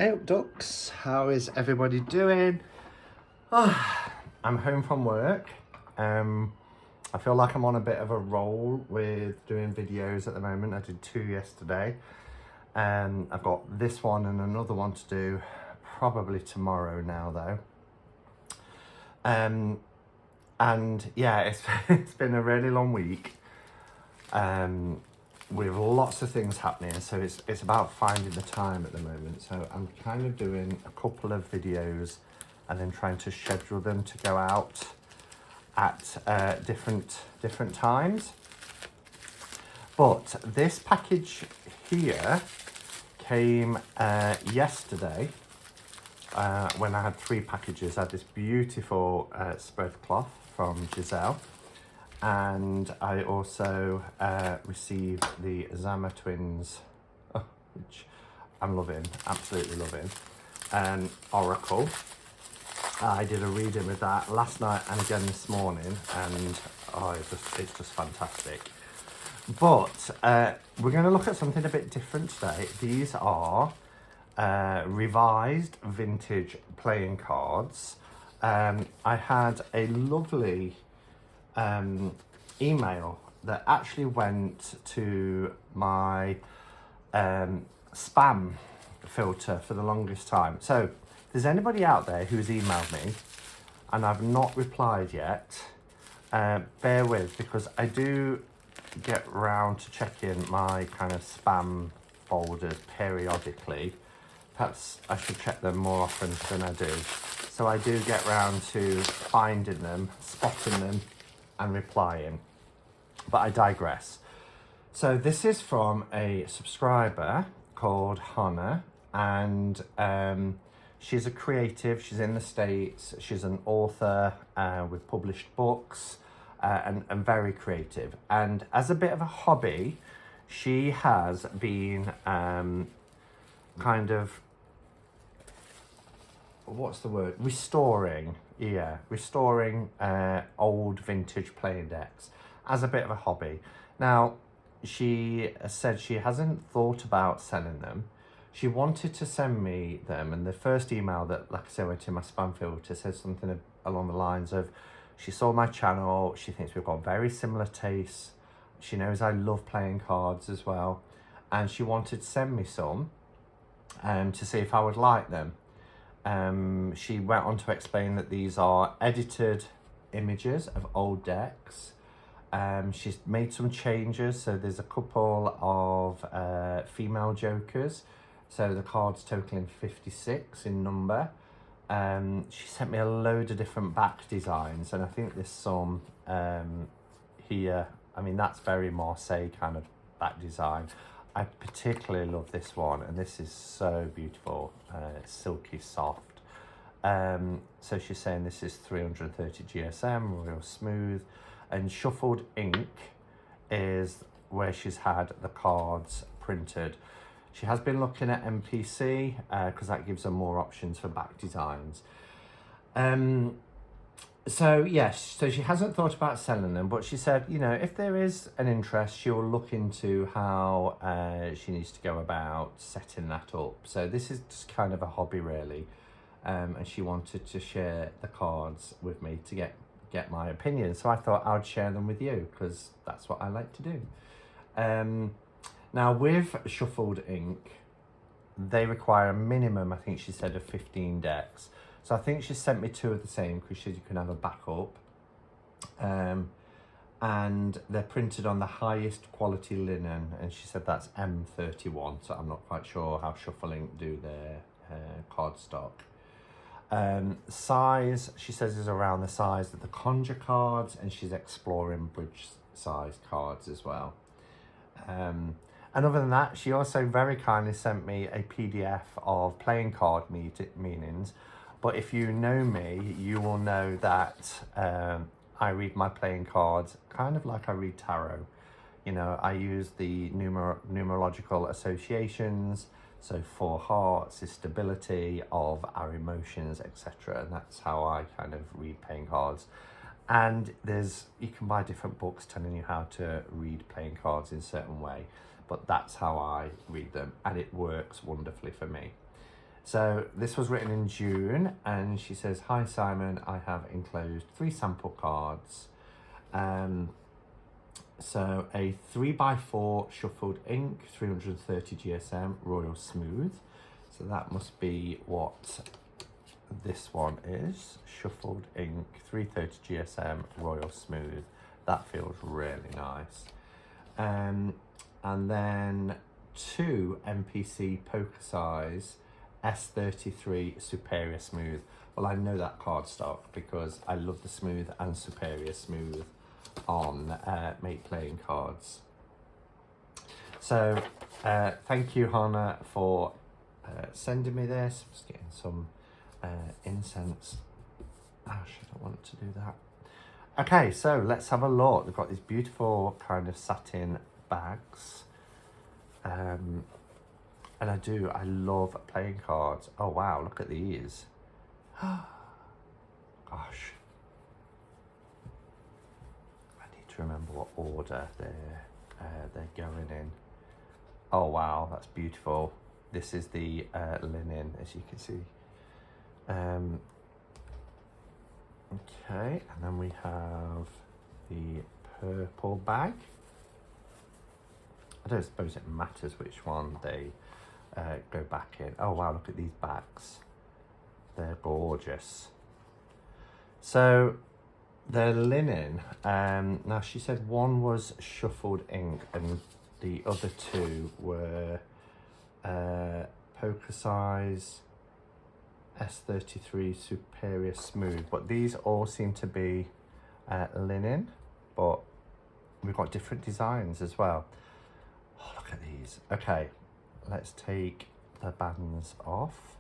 Hey up, ducks, how is everybody doing? I'm home from work. I feel like I'm on a bit of a roll with doing videos at the moment. I did 2 yesterday. I've got this one and another one to do probably tomorrow now though. And yeah, it's been a really long week. With lots of things happening, so it's about finding the time at the moment. So I'm kind of doing a couple of videos and then trying to schedule them to go out at different times. But this package here came yesterday when I had 3 packages. I had this beautiful spread cloth from Giselle. And I also received the Zama twins, which I'm loving, absolutely loving. Oracle. I did a reading with that last night and again this morning, and it's just fantastic. But we're going to look at something a bit different today. These are revised vintage playing cards. I had a lovely email that actually went to my spam filter for the longest time. So if there's anybody out there who's emailed me and I've not replied yet, bear with, because I do get round to checking my kind of spam folders periodically. Perhaps I should check them more often than I do. So I do get round to finding them, spotting them, and replying, but I digress. So this is from a subscriber called Hana, and she's a creative. She's in the States. She's an author with published books and very creative. And as a bit of a hobby, she has been kind of, what's the word? Restoring old vintage playing decks as a bit of a hobby. Now, she said she hasn't thought about selling them. She wanted to send me them, and the first email that, like I said, went in my spam filter says something along the lines of, she saw my channel, she thinks we've got very similar tastes, she knows I love playing cards as well, and she wanted to send me some to see if I would like them. She went on to explain that these are edited images of old decks. She's made some changes, so there's a couple of female jokers, so the cards totaling 56 in number. She sent me a load of different back designs, and I think there's some here. I mean, that's very Marseille kind of back design. I particularly love this one, and this is so beautiful. It's silky soft. So she's saying this is 330 GSM, real smooth, and shuffled ink is where she's had the cards printed. She has been looking at MPC because that gives her more options for back designs. So yes, so she hasn't thought about selling them, but she said, you know, if there is an interest, she'll look into how she needs to go about setting that up. So this is just kind of a hobby, really, and she wanted to share the cards with me to get my opinion. So I thought I'd share them with you because that's what I like to do. Now with shuffled ink, they require a minimum, I think she said, of 15 decks. So I think she sent me 2 of the same because she said you can have a backup. And they're printed on the highest quality linen, and she said that's M31, so I'm not quite sure how Shuffle Ink do their cardstock. Size, she says, is around the size of the Conjure cards, and she's exploring bridge size cards as well. And other than that, she also very kindly sent me a PDF of playing card meanings. But if you know me, you will know that I read my playing cards kind of like I read tarot. You know, I use the numerological associations. So 4 hearts is stability of our emotions, etc. And that's how I kind of read playing cards. And you can buy different books telling you how to read playing cards in a certain way. But that's how I read them, and it works wonderfully for me. So this was written in June, and she says, "Hi Simon, I have enclosed 3 sample cards. So a 3x4 shuffled ink, 330 GSM, Royal Smooth. So that must be what this one is. Shuffled ink, 330 GSM, Royal Smooth. That feels really nice. And then 2 MPC poker size S33 Superior Smooth. Well, I know that cardstock because I love the Smooth and Superior Smooth on Make playing cards. So thank you, Hana, for sending me this. I'm just getting some incense. Gosh, I don't want to do that. Okay, so let's have a look. They've got these beautiful kind of satin bags. And I love playing cards. Oh wow, look at these. Gosh. I need to remember what order they're going in. Oh wow, that's beautiful. This is the linen, as you can see. Okay, and then we have the purple bag. I don't suppose it matters which one they go back in. Oh wow, look at these backs. They're gorgeous. So they're linen. Now she said one was shuffled ink and the other 2 were poker size S33 Superior Smooth, but these all seem to be linen, but we've got different designs as well. Oh, look at these. Okay, let's take the bands off.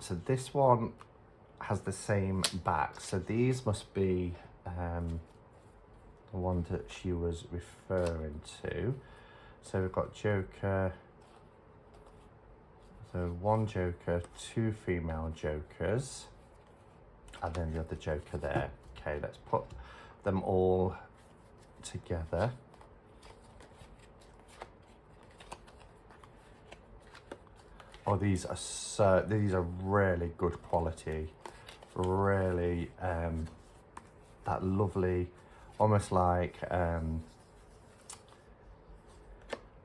So this one has the same back, so these must be the one that she was referring to. So we've got Joker, so 1 Joker, 2 female Jokers, and then the other Joker there. Okay, let's put them all together. Oh, these are really good quality. Really, that lovely, almost like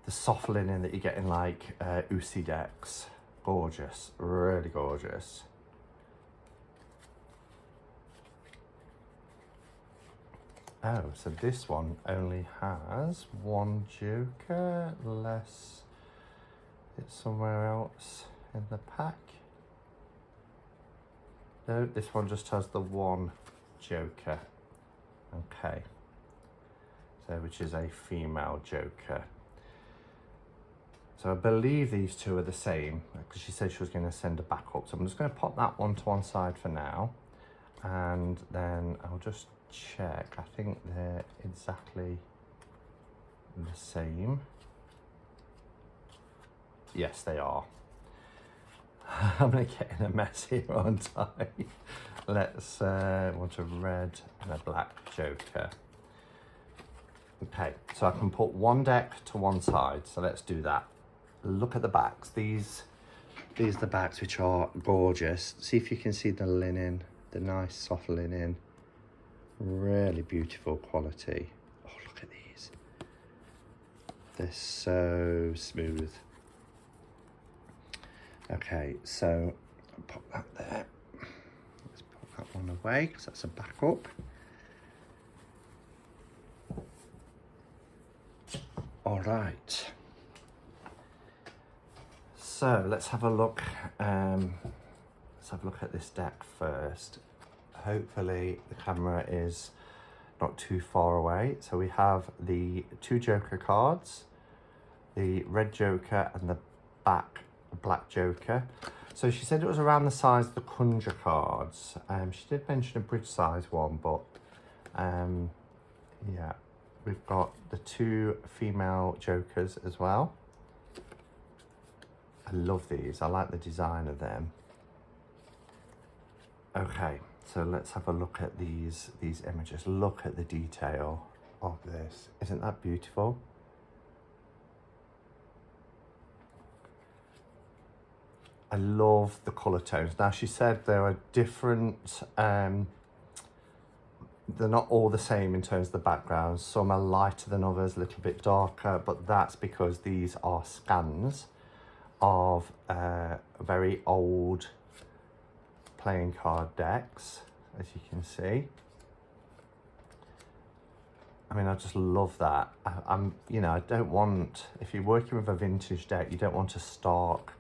the soft linen that you get in like Usi decks. Gorgeous, really gorgeous. Oh, so this one only has 1 Joker, unless it's somewhere else in the pack. No, this one just has the 1 Joker. Okay. So, which is a female Joker. So I believe these 2 are the same, because she said she was going to send a backup. So I'm just going to pop that one to one side for now. And then I'll just check. I think they're exactly the same. Yes, they are. I'm going to get in a mess here, aren't I? Let's want a red and a black Joker. Okay, so I can put 1 deck to one side. So let's do that. Look at the backs. These are the backs, which are gorgeous. See if you can see the linen, the nice soft linen. Really beautiful quality. Oh, look at these. They're so smooth. Okay, so I'll pop that there. Let's put that one away because that's a backup. All right. So let's have a look. Let's have a look at this deck first. Hopefully the camera is not too far away. So we have the 2 Joker cards, the red Joker and the black Joker. So she said it was around the size of the Conjure cards. She did mention a bridge size one, but yeah, we've got the 2 female Jokers as well. I love these. I like the design of them. Okay, so let's have a look at these images. Look at the detail of this. Isn't that beautiful? I love the colour tones. Now, she said there are different, they're not all the same in terms of the backgrounds. Some are lighter than others, a little bit darker, but that's because these are scans of very old playing card decks, as you can see. I mean, I just love that. You know, I don't want, if you're working with a vintage deck, you don't want a stark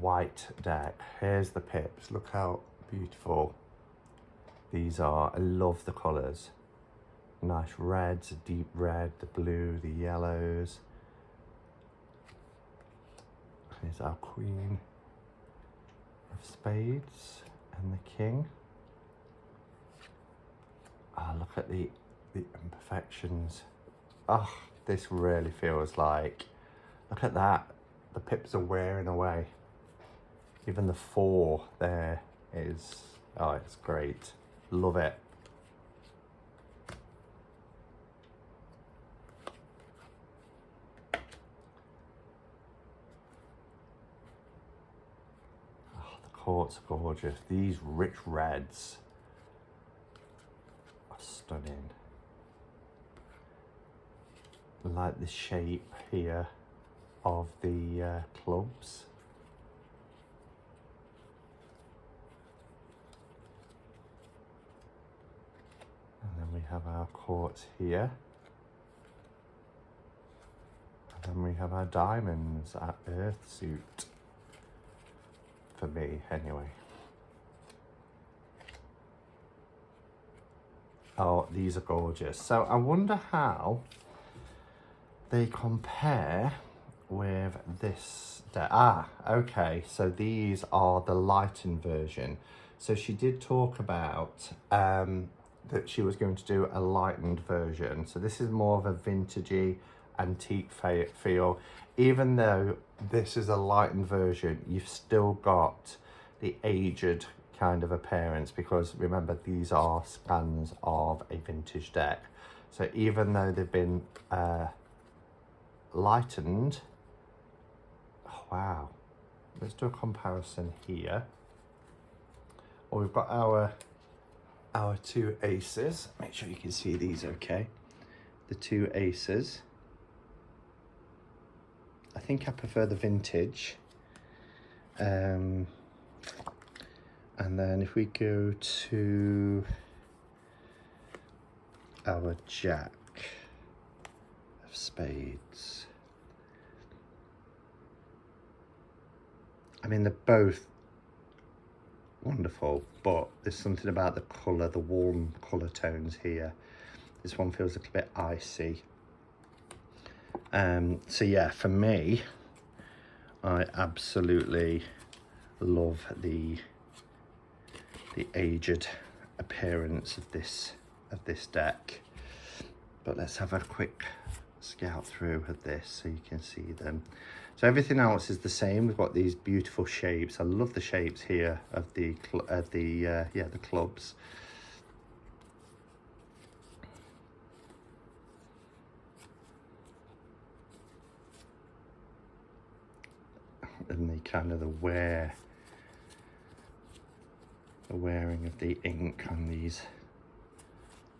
white deck. Here's the pips. Look how beautiful these are. I love the colours. Nice reds, a deep red, the blue, the yellows. Here's our Queen of Spades and the King. Ah, look at the imperfections. Oh, this really feels like, look at that. The pips are wearing away. Even the 4 there is, oh, it's great. Love it. Oh, the quartz are gorgeous. These rich reds are stunning. I like the shape here of the clubs. And then we have our quartz here. And then we have our diamonds, our earth suit. For me, anyway. Oh, these are gorgeous. So I wonder how they compare with this deck. Ah, okay, so these are the lightened version. So she did talk about that she was going to do a lightened version. So this is more of a vintagey, antique feel. Even though this is a lightened version, you've still got the aged kind of appearance, because remember, these are scans of a vintage deck. So even though they've been lightened, oh, wow, let's do a comparison here. Well, we've got our 2 aces. Make sure you can see these okay. The 2 aces. I think I prefer the vintage. And then if we go to our Jack of Spades, I mean, they're both wonderful, but there's something about the colour, the warm colour tones here. This one feels a little bit icy. So yeah, for me, I absolutely love the aged appearance of this deck. But let's have a quick scout through of this so you can see them. So everything else is the same. We've got these beautiful shapes. I love the shapes here of the clubs. And the kind of the wearing of the ink on these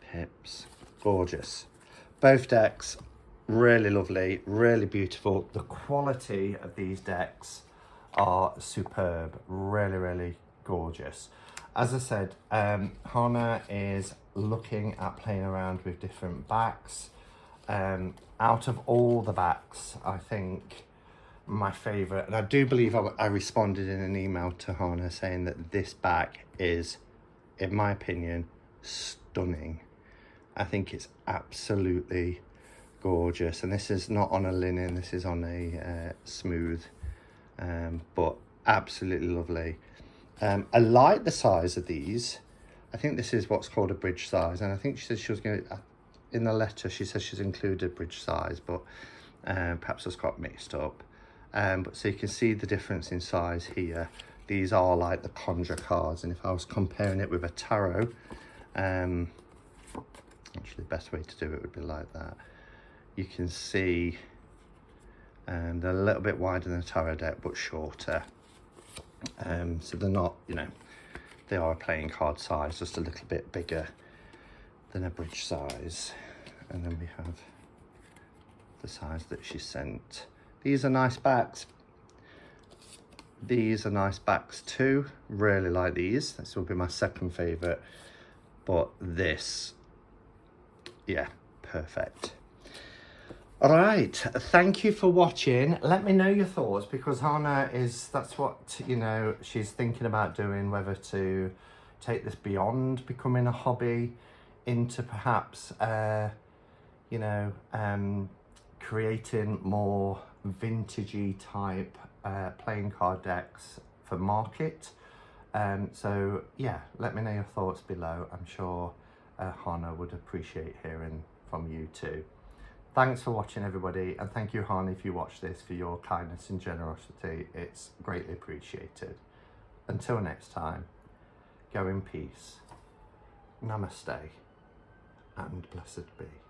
pips. Gorgeous. Both decks, really lovely, really beautiful. The quality of these decks are superb. Really, really gorgeous. As I said, Hana is looking at playing around with different backs. Out of all the backs, I think my favourite, and I do believe I responded in an email to Hana saying that this back is, in my opinion, stunning. I think it's absolutely gorgeous, and this is not on a linen, this is on a smooth, but absolutely lovely. I like the size of these. I think this is what's called a bridge size, and I think she said she was going to, in the letter she says she's included bridge size, but perhaps it's got mixed up. But so you can see the difference in size here. These are like the conjure cards, and if I was comparing it with a tarot, actually the best way to do it would be like that. You can see they're a little bit wider than a tarot deck, but shorter. So they're not, you know, they are a playing card size, just a little bit bigger than a bridge size. And then we have the size that she sent. These are nice backs. These are nice backs too. Really like these. This will be my second favourite. But this, yeah, perfect. All right, thank you for watching. Let me know your thoughts, because Hana that's what, you know, she's thinking about doing, whether to take this beyond becoming a hobby into perhaps, you know, creating more vintagey type playing card decks for market. So yeah, let me know your thoughts below. I'm sure Hana would appreciate hearing from you too. Thanks for watching, everybody, and thank you, Hana, if you watch this, for your kindness and generosity. It's greatly appreciated. Until next time, go in peace. Namaste, and blessed be.